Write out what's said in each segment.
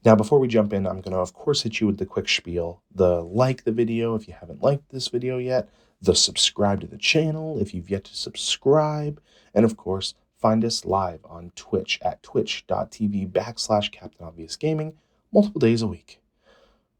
Now, before we jump in, I'm going to, of course, hit you with the quick spiel. Like the video if you haven't liked this video yet, the subscribe to the channel if you've yet to subscribe, and of course, find us live on Twitch at twitch.tv/Captain Obvious Gaming multiple days a week.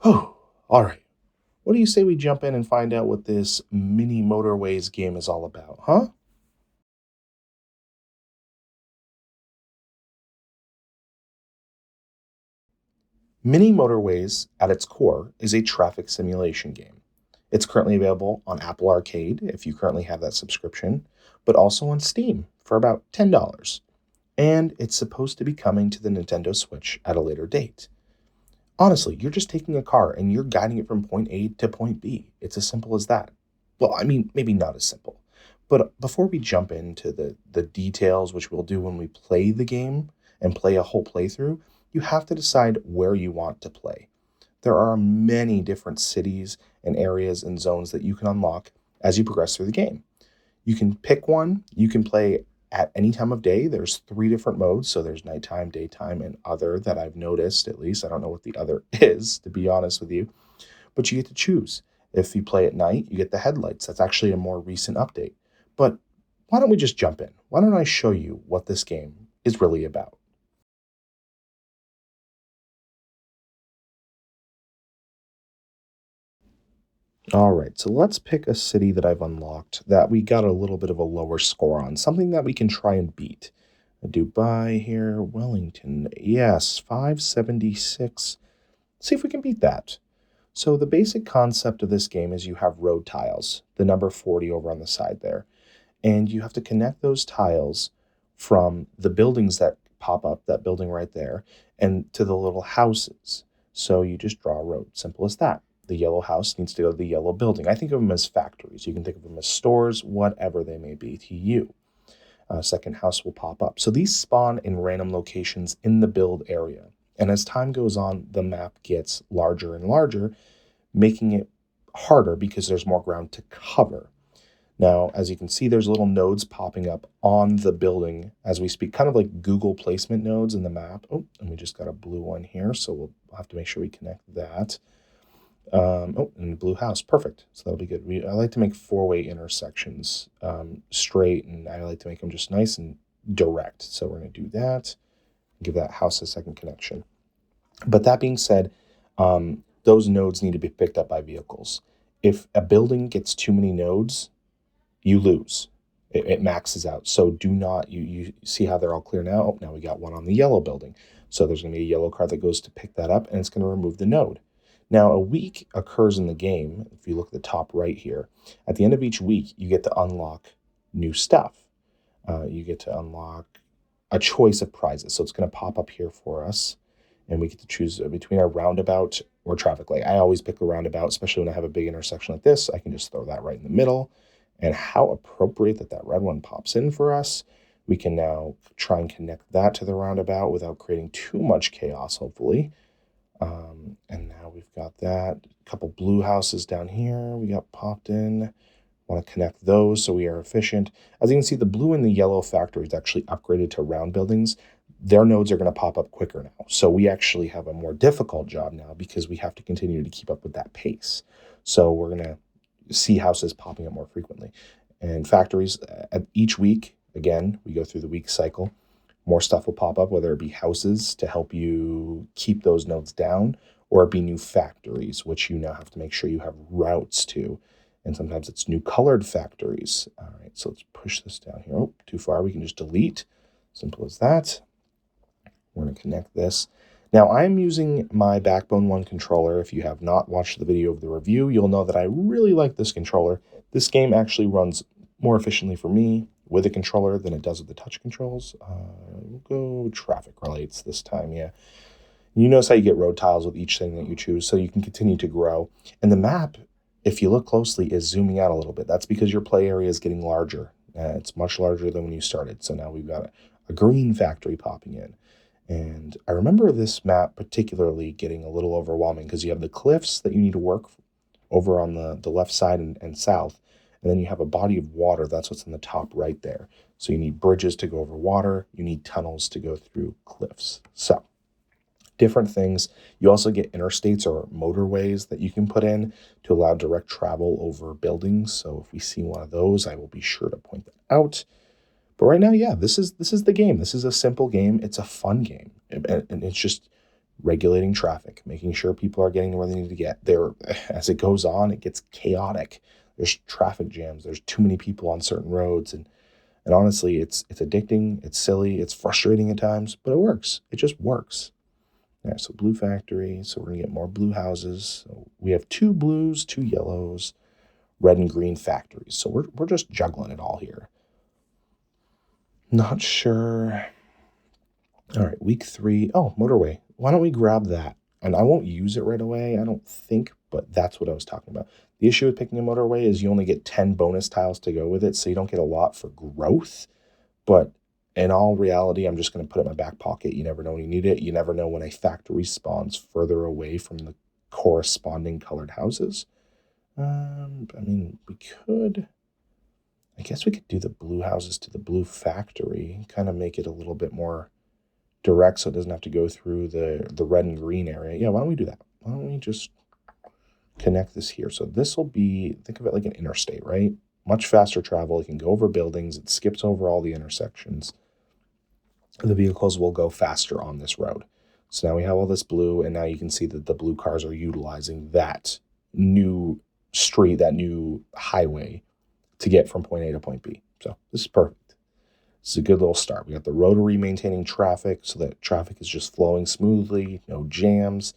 Whew. All right. What do you say we jump in and find out what this Mini Motorways game is all about, huh? Mini Motorways, at its core, is a traffic simulation game. It's currently available on Apple Arcade, if you currently have that subscription, but also on Steam for about $10. And it's supposed to be coming to the Nintendo Switch at a later date. Honestly, you're just taking a car and you're guiding it from point A to point B. It's as simple as that. Well, I mean, maybe not as simple. But before we jump into the details, which we'll do when we play the game and play a whole playthrough, you have to decide where you want to play. There are many different cities and areas and zones that you can unlock as you progress through the game. You can pick one, you can play at any time of day. There's 3 different modes. So there's nighttime, daytime, and other that I've noticed, at least. I don't know what the other is, to be honest with you. But you get to choose. If you play at night, you get the headlights. That's actually a more recent update. But why don't we just jump in? Why don't I show you what this game is really about? All right, so let's pick a city that I've unlocked that we got a little bit of a lower score on, something that we can try and beat. Dubai here, Wellington, yes, 576. See if we can beat that. So the basic concept of this game is you have road tiles, the number 40 over on the side there, and you have to connect those tiles from the buildings that pop up, that building right there, and to the little houses. So you just draw a road, simple as that. The yellow house needs to go to the yellow building. I think of them as factories. You can think of them as stores, whatever they may be to you. Second house will pop up. So these spawn in random locations in the build area. And as time goes on, the map gets larger and larger, making it harder because there's more ground to cover. Now, as you can see, there's little nodes popping up on the building as we speak, kind of like Google placement nodes in the map. Oh, and we just got a blue one here, so we'll have to make sure we connect that. Oh, and the blue house, perfect. So that'll be good. I like to make 4-way intersections straight, and I like to make them just nice and direct. So we're going to do that, give that house a second connection. But that being said, those nodes need to be picked up by vehicles. If a building gets too many nodes, you lose. It maxes out. So do not, you see how they're all clear now? Oh, now we got one on the yellow building. So there's going to be a yellow car that goes to pick that up, and it's going to remove the node. Now, a week occurs in the game. If you look at the top right here, at the end of each week, you get to unlock new stuff. You get to unlock a choice of prizes. So it's going to pop up here for us, and we get to choose between a roundabout or traffic light. I always pick a roundabout, especially when I have a big intersection like this. I can just throw that right in the middle. And how appropriate that that red one pops in for us. We can now try and connect that to the roundabout without creating too much chaos, hopefully. And now we've got that. A couple blue houses down here we got popped in. Want to connect those so we are efficient. As you can see, the blue and the yellow factories actually upgraded to round buildings. Their nodes are going to pop up quicker now. So we actually have a more difficult job now because we have to continue to keep up with that pace. So we're going to see houses popping up more frequently. And factories, at each week, again, we go through the week cycle. More stuff will pop up, whether it be houses to help you keep those nodes down, or it be new factories, which you now have to make sure you have routes to. And sometimes it's new colored factories. All right, so let's push this down here. Oh, too far. We can just delete. Simple as that. We're going to connect this. Now, I'm using my Backbone 1 controller. If you have not watched the video of the review, you'll know that I really like this controller. This game actually runs more efficiently for me with a controller than it does with the touch controls. We'll go traffic relates this time, yeah. You notice how you get road tiles with each thing that you choose, so you can continue to grow. And the map, if you look closely, is zooming out a little bit. That's because your play area is getting larger. It's much larger than when you started. So now we've got a green factory popping in. And I remember this map particularly getting a little overwhelming because you have the cliffs that you need to work over on the left side and south. And then you have a body of water. That's what's in the top right there. So you need bridges to go over water. You need tunnels to go through cliffs. So different things. You also get interstates or motorways that you can put in to allow direct travel over buildings. So if we see one of those, I will be sure to point that out. But right now, yeah, this is the game. This is a simple game. It's a fun game, and it's just regulating traffic, making sure people are getting where they need to get. There, as it goes on, it gets chaotic. There's traffic jams. There's too many people on certain roads, and honestly, it's addicting. It's silly. It's frustrating at times, but it works. It just works. All right, so blue factory. So we're gonna get more blue houses. So we have two blues, two yellows, red and green factories. So we're just juggling it all here. Not sure. All right, week 3. Oh, motorway. Why don't we grab that? And I won't use it right away, I don't think, but that's what I was talking about. The issue with picking a motorway is you only get 10 bonus tiles to go with it, so you don't get a lot for growth. But in all reality, I'm just going to put it in my back pocket. You never know when you need it. You never know when a factory spawns further away from the corresponding colored houses. I mean, I guess we could do the blue houses to the blue factory, kind of make it a little bit more direct so it doesn't have to go through the red and green area. Yeah, why don't we do that? Why don't we just connect this here? So this will be, think of it like an interstate, right? Much faster travel. It can go over buildings. It skips over all the intersections. The vehicles will go faster on this road. So now we have all this blue, and now you can see that the blue cars are utilizing that new street, that new highway to get from point A to point B. So this is perfect. This is a good little start. We got the rotary maintaining traffic so that traffic is just flowing smoothly, no jams.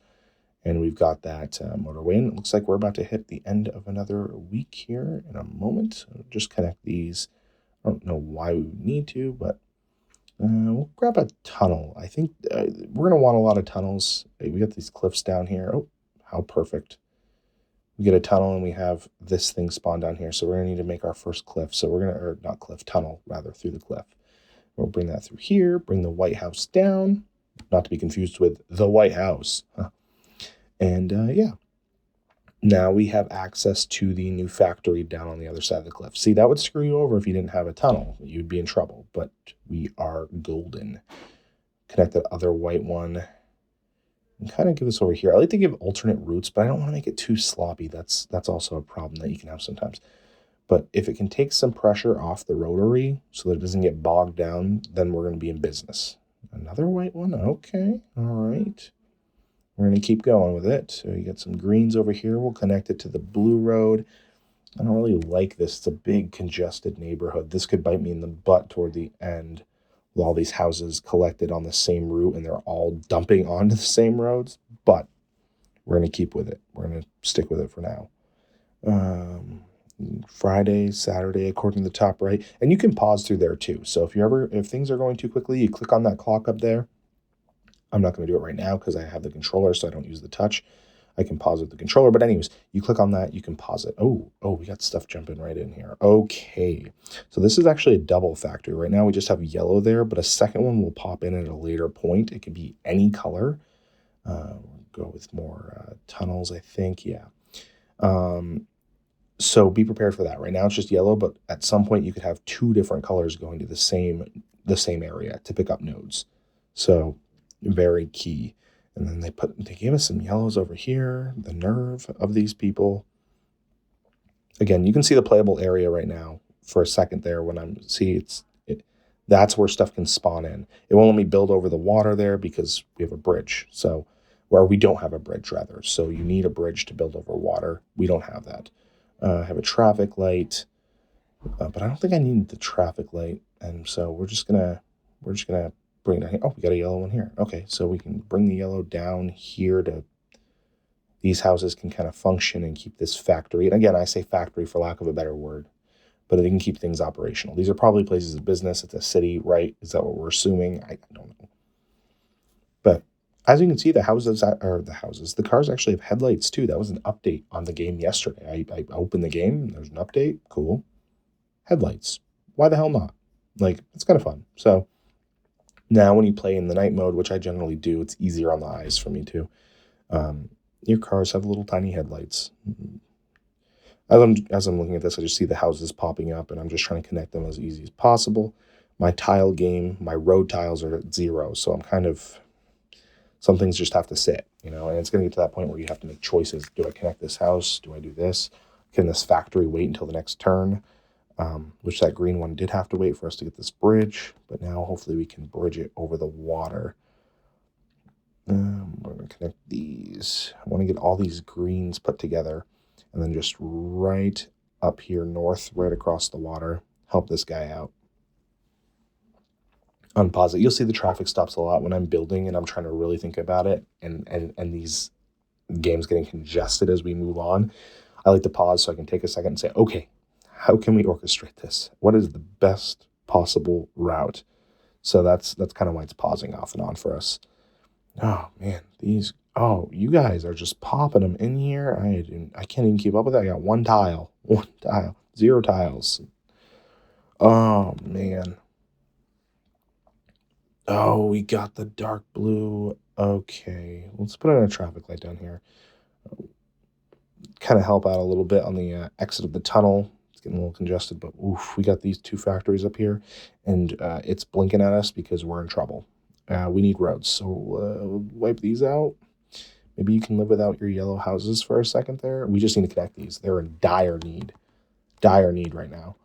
And we've got that motorway. And it looks like we're about to hit the end of another week here in a moment. I'll just connect these. I don't know why we would need to, but we'll grab a tunnel. I think we're going to want a lot of tunnels. We got these cliffs down here. Oh, how perfect. We get a tunnel and we have this thing spawn down here. So we're going to need to make our first cliff. So we're going to, or not cliff, tunnel rather, through the cliff. We'll bring that through here, bring the White House down, not to be confused with the White House. And yeah, now we have access to the new factory down on the other side of the cliff. See, that would screw you over if you didn't have a tunnel. You'd be in trouble, but we are golden. Connect that other white one and kind of give this over here. I like to give alternate routes, but I don't want to make it too sloppy. That's also a problem that you can have sometimes. But if it can take some pressure off the rotary so that it doesn't get bogged down, then we're going to be in business. Another white one? Okay. All right. We're going to keep going with it. So you get some greens over here. We'll connect it to the blue road. I don't really like this. It's a big congested neighborhood. This could bite me in the butt toward the end with all these houses collected on the same route and they're all dumping onto the same roads. But we're going to keep with it. We're going to stick with it for now. Friday, Saturday, according to the top right. And you can pause through there too. So if things are going too quickly, you click on that clock up there. I'm not going to do it right now because I have the controller, so I don't use the touch. I can pause with the controller. But anyways, you click on that, you can pause it. Oh, we got stuff jumping right in here. Okay. So this is actually a double factory. Right now we just have yellow there, but a second one will pop in at a later point. It can be any color. We'll go with more tunnels, I think. Yeah. So be prepared for that. Right now it's just yellow, but at some point you could have two different colors going to the same area to pick up nodes. So very key. And then they gave us some yellows over here, the nerve of these people. Again, you can see the playable area right now for a second there when that's where stuff can spawn in. It won't let me build over the water there because we have a bridge. So, or we don't have a bridge rather. So you need a bridge to build over water. We don't have that. I have a traffic light, but I don't think I need the traffic light. And so we're just gonna bring it down here. Oh, we got a yellow one here. Okay, so we can bring the yellow down here to these houses can kind of function and keep this factory. And again, I say factory for lack of a better word, but they can keep things operational. These are probably places of business. It's a city, right? Is that what we're assuming? I don't know. But as you can see, the cars actually have headlights too. That was an update on the game yesterday. I opened the game, there's an update. Cool. Headlights. Why the hell not? Like, it's kind of fun. So now when you play in the night mode, which I generally do, it's easier on the eyes for me too. Your cars have little tiny headlights. As I'm looking at this, I just see the houses popping up and I'm just trying to connect them as easy as possible. My tile game, my road tiles are at 0, so I'm kind of Some things just have to sit, and it's going to get to that point where you have to make choices. Do I connect this house? Do I do this? Can this factory wait until the next turn? Which that green one did have to wait for us to get this bridge, but now hopefully we can bridge it over the water. We're going to connect these. I want to get all these greens put together, and then just right up here north, right across the water, help this guy out. Unpause it. You'll see the traffic stops a lot when I'm building and I'm trying to really think about it, and these games getting congested as we move on. I like to pause so I can take a second and say, okay, how can we orchestrate this? What is the best possible route? So that's kind of why it's pausing off and on for us. Oh man, you guys are just popping them in here. I can't even keep up with that. I got one tile, 0 tiles. Oh man. Oh, we got the dark blue. Okay, let's put in a traffic light down here. Kind of help out a little bit on the exit of the tunnel. It's getting a little congested, but oof, we got these 2 factories up here, and it's blinking at us because we're in trouble. We need roads, so wipe these out. Maybe you can live without your yellow houses for a second there. We just need to connect these. They're in dire need right now.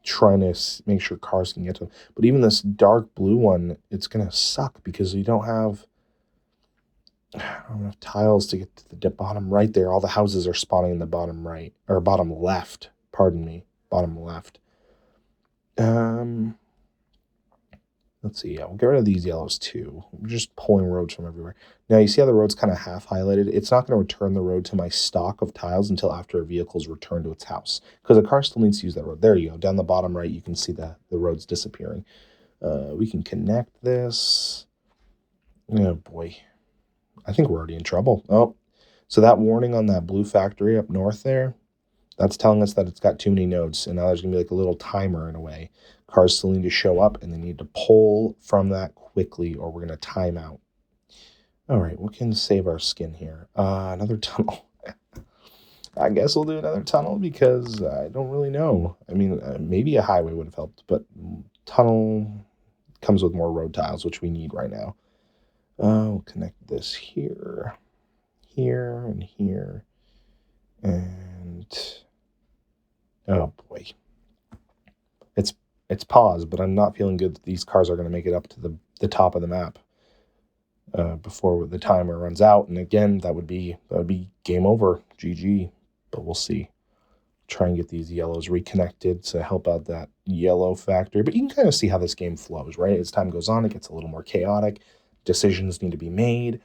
Trying to make sure cars can get to them. But even this dark blue one, it's going to suck because we don't have enough tiles to get to the bottom right there. All the houses are spawning in the bottom right, or bottom left. Pardon me, bottom left. Let's see. Yeah, we'll get rid of these yellows too. We're just pulling roads from everywhere. Now, you see how the road's kind of half highlighted? It's not going to return the road to my stock of tiles until after a vehicle's returned to its house, because a car still needs to use that road. There you go. Down the bottom right, you can see the road's disappearing. We can connect this. Oh, boy. I think we're already in trouble. Oh, so that warning on that blue factory up north there, that's telling us that it's got too many nodes, and now there's going to be like a little timer in a way. Cars still need to show up, and they need to pull from that quickly, or we're going to time out. All right, we can save our skin here. Another tunnel. I guess we'll do another tunnel because I don't really know. I mean, maybe a highway would have helped, but tunnel comes with more road tiles, which we need right now. We'll connect this here, and here, and oh boy. It's paused, but I'm not feeling good that these cars are going to make it up to the top of the map before the timer runs out. And again, that would be game over, GG. But we'll see. Try and get these yellows reconnected to help out that yellow factory. But you can kind of see how this game flows, right? As time goes on, it gets a little more chaotic. Decisions need to be made.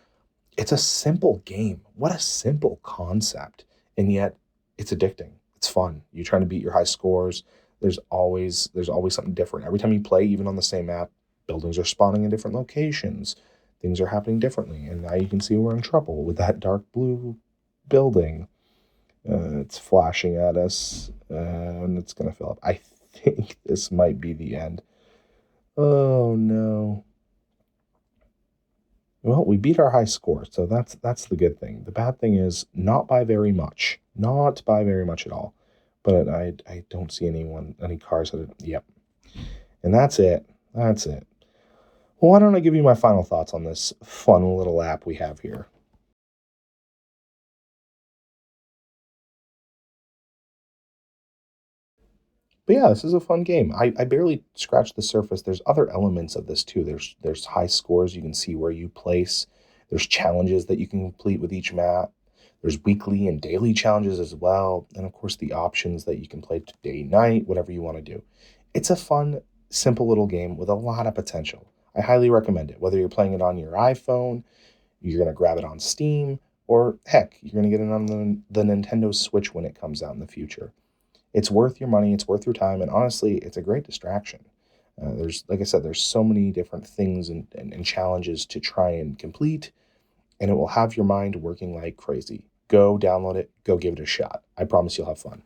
It's a simple game. What a simple concept. And yet it's addicting. It's fun. You're trying to beat your high scores. There's always something different. Every time you play, even on the same map, buildings are spawning in different locations. Things are happening differently. And now you can see we're in trouble with that dark blue building. It's flashing at us, and it's going to fill up. I think this might be the end. Oh, no. Well, we beat our high score, so that's the good thing. The bad thing is not by very much. Not by very much at all. But I don't see any cars that yep. And that's it. That's it. Well, why don't I give you my final thoughts on this fun little app we have here? But yeah, this is a fun game. I barely scratched the surface. There's other elements of this too. There's high scores. You can see where you place. There's challenges that you can complete with each map. There's weekly and daily challenges as well. And of course, the options that you can play day, night, whatever you want to do. It's a fun, simple little game with a lot of potential. I highly recommend it. Whether you're playing it on your iPhone, you're going to grab it on Steam, or heck, you're going to get it on the Nintendo Switch when it comes out in the future. It's worth your money, it's worth your time, and honestly, it's a great distraction. Like I said, there's so many different things and challenges to try and complete, and it will have your mind working like crazy. Go download it, go give it a shot. I promise you'll have fun.